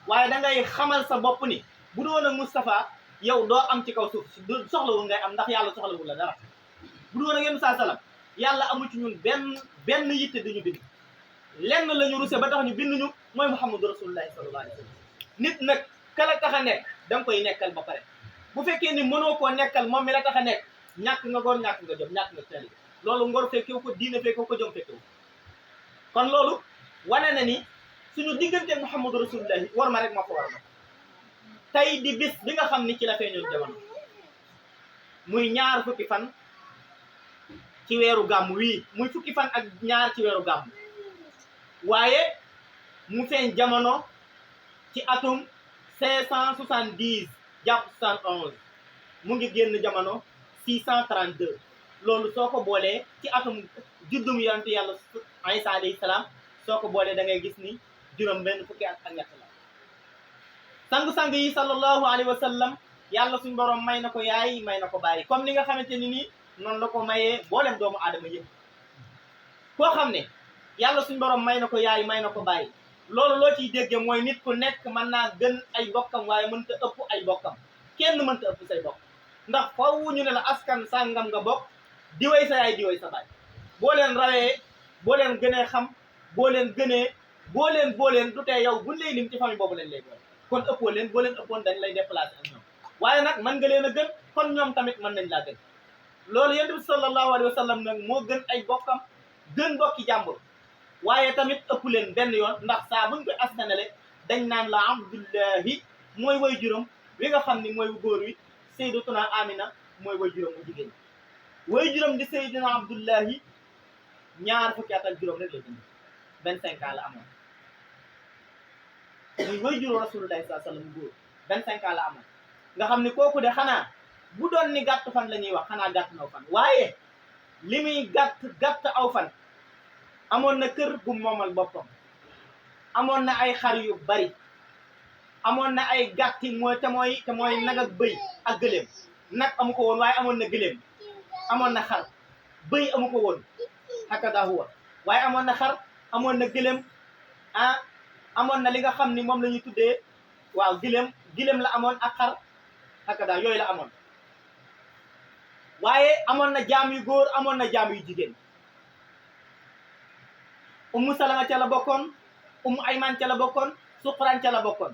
waaye da ngay xamal sa bopp ni bu doon ak Moustapha yow doo am ci kaw suuf du soxlawul ngay am ndax yàlla soxlawul la dara bu doon ak yéen saa salaam yàlla amu ci ñun benn yitte duñu bind lenn la ñu ruse ba tax ñu bind ñu mooy Muhammadu Rasulullahi sallallahu alayhi wa sallam nit nag kala tax a nekk da nga koy nekkal ba pare bu fekkee ni mënoo koo nekkal moom mi la tax a nekk ñàkk nga góor ñàkk nga jom ñàkk nga teel loolu ngor fekkewu ko diine fekkewu ko jom fekkewu kon loolu wane na ni suñu diggante Muhammadu Rasulullahi war ma rek moo ko war a ma tey di bis bi nga xam ni ci la feeñoon jamono muy ñaar fukki fan ci weeru gàmm wii muy fukki fan ak ñaar ci weeru gàmm waaye mu feeñ jamono ci atum 570 jàpp 71 mu ngi génn jamono 632 loolu soo ko boolee ci atum juddum yonent yàlla Isa alayhi salaam soo ko boolee da ngay gis ni juróom benn fukki at ak ñett la sang-sang yi sallallahu alayhi wa sallam yàlla suñu borom may na ko yaay may na ko bàyyi comme ni nga xamante ni nii noonu la ko mayee boolem doomu aadama yëpp koo xam ne yàlla suñu borom may na ko yaay may na ko bàyyi loolu loo ciy déggee mooy nit ku nekk mën naa gën ay bokkam waaye mënta ëpp ay bokkam kenn mënta ëpp say bokk ndax faw ñu ne la askan sàngam nga bokk diwéy sa yaay diwéy sa baay boo leen rawee boo leen gënee xam boo leen gënee boo leen du tee yow buñ lay lim ci famille boobu leen lay boole kon ëppoo leen boo leen ëppoon dañ lay déplacé ak ñoom waaye nag mën nga leen a gën kon ñoom tamit mën nañ laa gën loolu yonent bi sallallahu alayhi wa sallam nag moo gën ay bokkam gën bokki jàmbur waaye tamit ëpp leen benn yoon ndax saa buñ koy askanale dañ naan la Abdullahi mooy way juróom wi nga xam ni mooy góor wi Sayyidatuna Amina mooy way juróom mu jigéen way juróom di Sayyidina Abdullahi ñaar fukki at ak juróom rek la dund 25 ans la amoon muy way juróom Rasulullahi sallallahu alayhi wa sallam góor 25 ans la amoon nga xam ni kooku de xanaa bu doon ni gàtt fan la ñuy wax xanaa gàtt naw fan waaye li muy gàtt aw fan amoon na kër gu moomal boppam amoon na ay xar yu bari amoon na ay gàtti te mooy nag ak bëy ak gëléem nag amu ko woon waaye amoon na gëléem amoon na xar bëy amu ko woon hakada huwa waaye amoon na xar amoon na gëléem amoon na li nga xam ni moom la ñuy tuddee waaw gëléem la amoon ak xar hakada yooyu la amoon waaye amoon na jaam yu góor amoon na jaam yu jigéen Ummu Salama ca la bokkoon Ummu Ayman ca la bokkoon Suqraan ca la bokkoon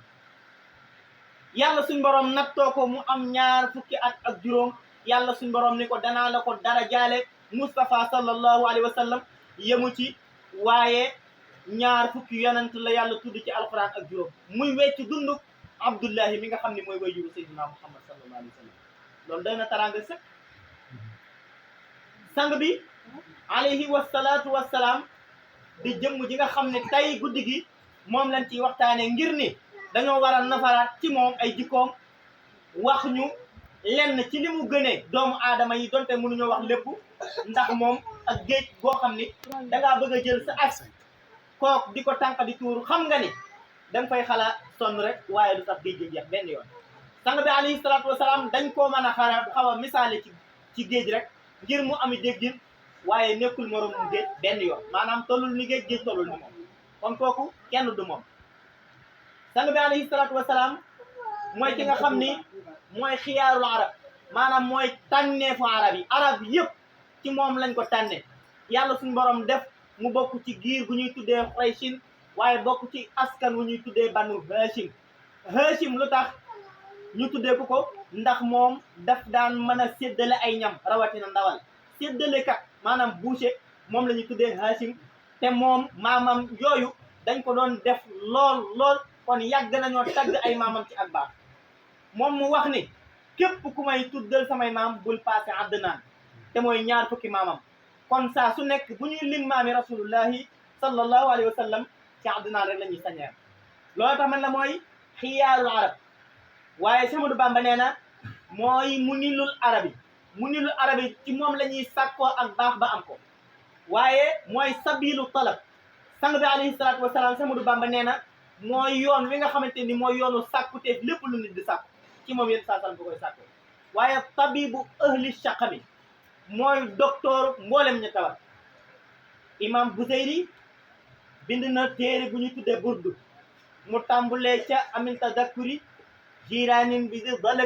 yàlla suñ borom nattoo ko mu am ñaar fukki at ak juróom yàlla suñ borom ni ko danaa la ko dara jaale Mustafa sallallahu alayhi wa sallam yemu ci waaye ñaar fukki yonent la yàlla tudd ci alquran ak juróom muy wecc dunduk Abdullahi mi nga xam ne mooy way juru Seydina Muhammad sallallahu alayhi wa sallam loolu doy na taraanga sëkk sang bi alayhi wasalaatu wasalaam di jëmm ji nga xam ne tey guddi gi moom lañ ciy waxtaane ngir ni dañoo war a nafaraat ci moom ay jikkoom wax ñu lenn ci li mu gënee doomu aadama yi donte mënuñoo wax lépp ndax moom ak géej boo xam ni dangaa bëgg a jël sa as kook di ko tànk di tuuru xam nga ni danga fay xala sonn rek waaye du sax géej gi jeex benn yoon sang bi alayhi salaatu wasalaam dañ koo mën a xaw a misaale ci géej rek ngir mu ami déggin waaye nekkul moroomum géej benn yoon maanaam tollul ni géej tollul ni moom kon kooku kenn du moom sang bi alayhi salaatu wasalaam mooy ki nga xam ni mooy xiyaarul arab maanaam mooy tànneefu arab yëpp ci moom lañ ko tànne yàlla suñu borom def mu bokk ci giir gu ñuy tuddee Quraysin waaye bokk ci askan wu ñuy tuddee banu Hashim lu tax ñu tuddee ko ndax moom daf daan mën a séddale ay ñam rawatina ndawal séddale kat maanaam boucher moom la ñuy tuddee Hashim te moom maamam yooyu dañ ko doon def lool kon yàgg nañoo tagg ay maamam ci ak baax moom mu wax ni képp ku may tuddal samay maam bul passé Adnaan te mooy ñaar fukki maamam kon saa su nekk bu ñuy lim maami rasulullahi sallallahu alayhi wa sallam ci Adnaan rek la ñuy sañeer loolu tax man la mooy xiyaarul arab waaye Cheikh Ahmadou Bamba nee na mooy munilul arabi ci moom la ñuy sàkkoo ak baax ba am ko waaye mooy sabilu talab sang bi alayhi salaatu wasalaam Cheikh Ahmadou Bamba nee na mooy yoon wi nga xamante ni mooy yoonu sàkkuteef lépp lu nit di sàkku ci moom yéen saa sallam bu koy sàkkoo waaye tabibu ahli shaqami mooy docteur mboolem ñu tawat imam Busayri bind na téere bu ñu tuddee burdu mu tàmbulee ca amin tadakkuri jiraanin bi di